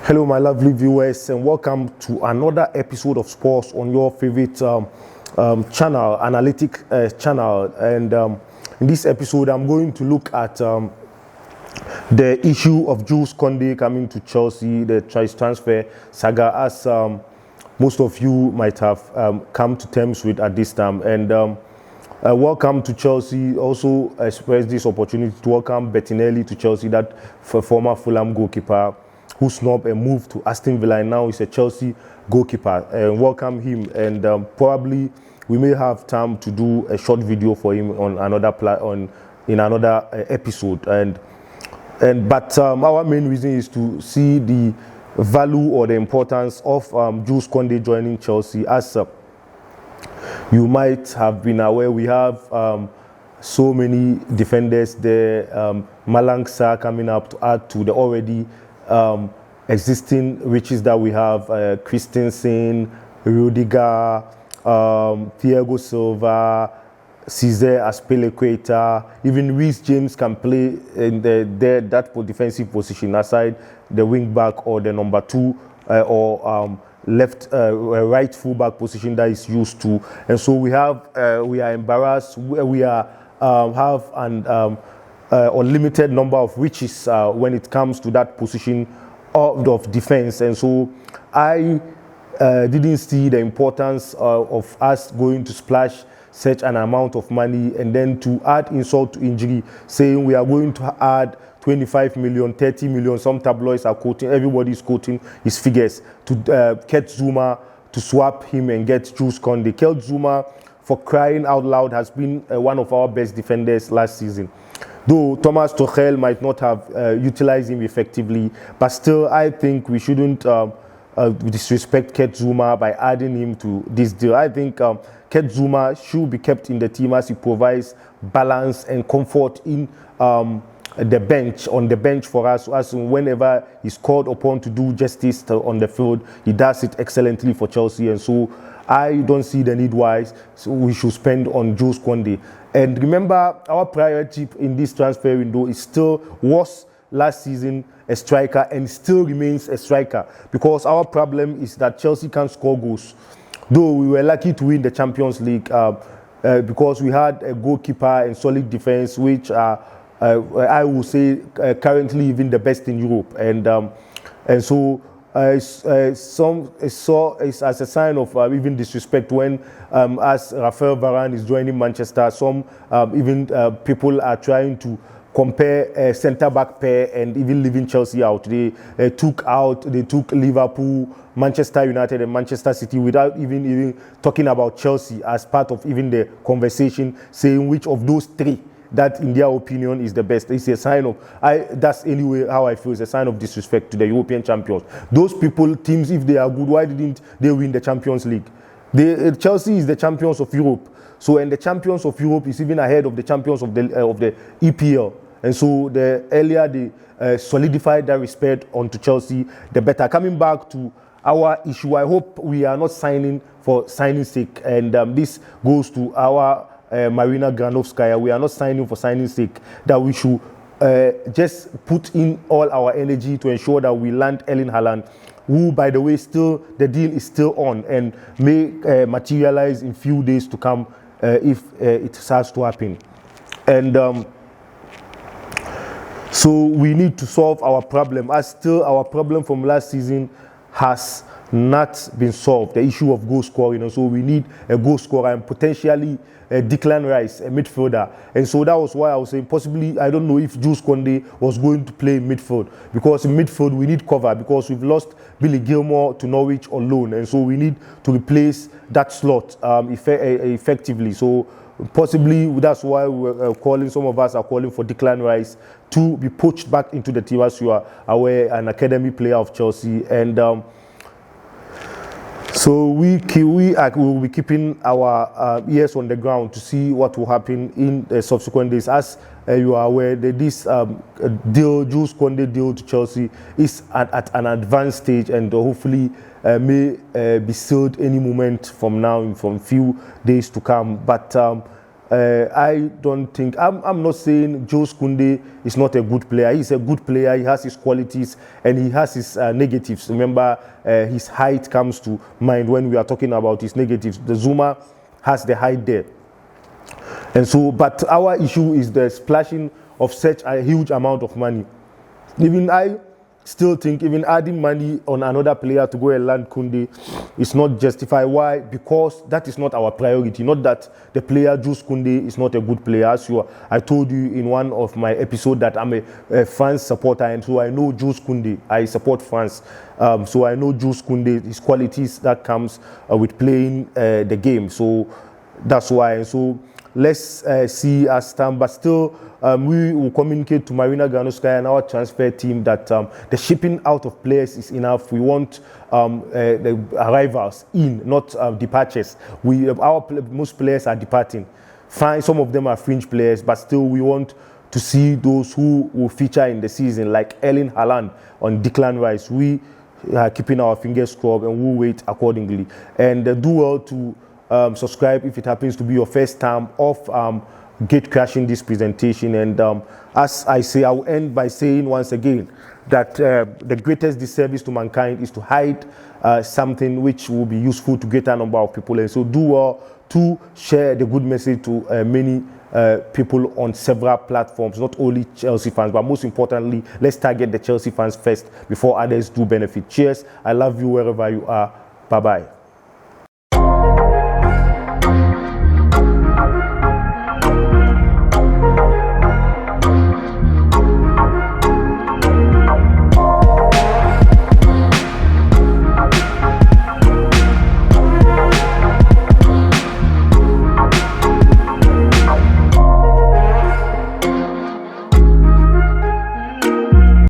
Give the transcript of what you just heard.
Hello, my lovely viewers, and welcome to another episode of Sports on your favorite channel, analytic channel. And in this episode, I'm going to look at the issue of Jules Kounde coming to Chelsea, the transfer saga, as most of you might have come to terms with at this time. And welcome to Chelsea. Also express this opportunity to welcome Bettinelli to Chelsea, that former Fulham goalkeeper who snubbed and moved to Aston Villa, and now is a Chelsea goalkeeper. Welcome him, and probably we may have time to do a short video for him on another in another episode. But our main reason is to see the value or the importance of Jules Kounde joining Chelsea. As you might have been aware, we have so many defenders there. Malang Sarr coming up to add to the already existing riches that we have. Christensen, Rudiger, Thiago Silva, Cesar Azpilicueta, even Reece James can play in that defensive position aside the wing back or the number two or right full back position that is used to. And so we are embarrassed. We have an unlimited number of riches when it comes to that position of defense. And so I didn't see the importance of us going to splash such an amount of money and then to add insult to injury, saying we are going to add 25 million, 30 million. Some tabloids are quoting, everybody's quoting his figures, to Kurt Zuma to swap him and get Jules Kounde. Kurt Zuma, for crying out loud, has been one of our best defenders last season. Though Thomas Tuchel might not have utilized him effectively, but still I think we shouldn't disrespect Kurt Zuma by adding him to this deal. I think Kurt Zuma should be kept in the team as he provides balance and comfort in on the bench for us. As whenever he's called upon to do justice on the field, he does it excellently for Chelsea. And so I don't see the need why we should spend on Jules Kounde. And remember, our priority in this transfer window was last season a striker and still remains a striker, because our problem is that Chelsea can't score goals. Though we were lucky to win the Champions League because we had a goalkeeper and solid defense, which I will say currently even the best in Europe. And so it's as a sign of even disrespect when, as Rafael Varane is joining Manchester, some people are trying to compare a centre-back pair and even leaving Chelsea out. They took Liverpool, Manchester United and Manchester City without even talking about Chelsea as part of even the conversation, saying which of those three that in their opinion is the best. It's a sign of, that's anyway how I feel, it's a sign of disrespect to the European champions. Those teams, if they are good, why didn't they win the Champions League? Chelsea is the champions of Europe. So, and the champions of Europe is even ahead of the champions of the EPL. And so the earlier they solidified that respect onto Chelsea, the better. Coming back to our issue, I hope we are not signing for signing's sake. And this goes to our Marina Granovskaya. We are not signing for signing's sake, that we should just put in all our energy to ensure that we land Erling Haaland, who, by the way, still the deal is still on and may materialize in few days to come if it starts to happen. And so we need to solve our problem, as still our problem from last season has not been solved, the issue of goal scoring. And so we need a goal scorer and potentially Declan Rice, a midfielder. And so that was why I was saying possibly, I don't know if Jules Kounde was going to play midfield, because in midfield we need cover, because we've lost Billy Gilmore to Norwich on loan, and so we need to replace that slot effectively. So possibly that's why some of us are calling for Declan Rice to be poached back into the team, as you are aware, an academy player of Chelsea. And so we will be keeping our ears on the ground to see what will happen in the subsequent days. As you are aware, this Jules Kounde deal to Chelsea is at an advanced stage, and hopefully may be sealed any moment from now, from few days to come. But I don't think, I'm not saying Jules Kounde is not a good player. He's a good player. He has his qualities and he has his negatives. Remember, his height comes to mind when we are talking about his negatives. The Zuma has the height there. And so, but our issue is the splashing of such a huge amount of money. Even I still think even adding money on another player to go and land Kounde is not justified. Why? Because that is not our priority. Not that the player Jules Kounde is not a good player. As I told you in one of my episodes that I'm a France supporter, and so I know Jules Kounde. I support France, so I know Jules Kounde, his qualities that comes with playing the game. So that's why. And so let's see as time, but still we will communicate to Marina Granovskaya and our transfer team that the shipping out of players is enough. We want the arrivals in, not departures. Most players are departing. Fine, some of them are fringe players, but still we want to see those who will feature in the season, like Erling Haaland on Declan Rice. We are keeping our fingers crossed and we'll wait accordingly. And do well to subscribe if it happens to be your first time of gate crashing this presentation. And as I say, I will end by saying once again that the greatest disservice to mankind is to hide something which will be useful to greater number of people. And so do well to share the good message to many people on several platforms, not only Chelsea fans, but most importantly, let's target the Chelsea fans first before others do benefit. Cheers. I love you wherever you are. Bye-bye.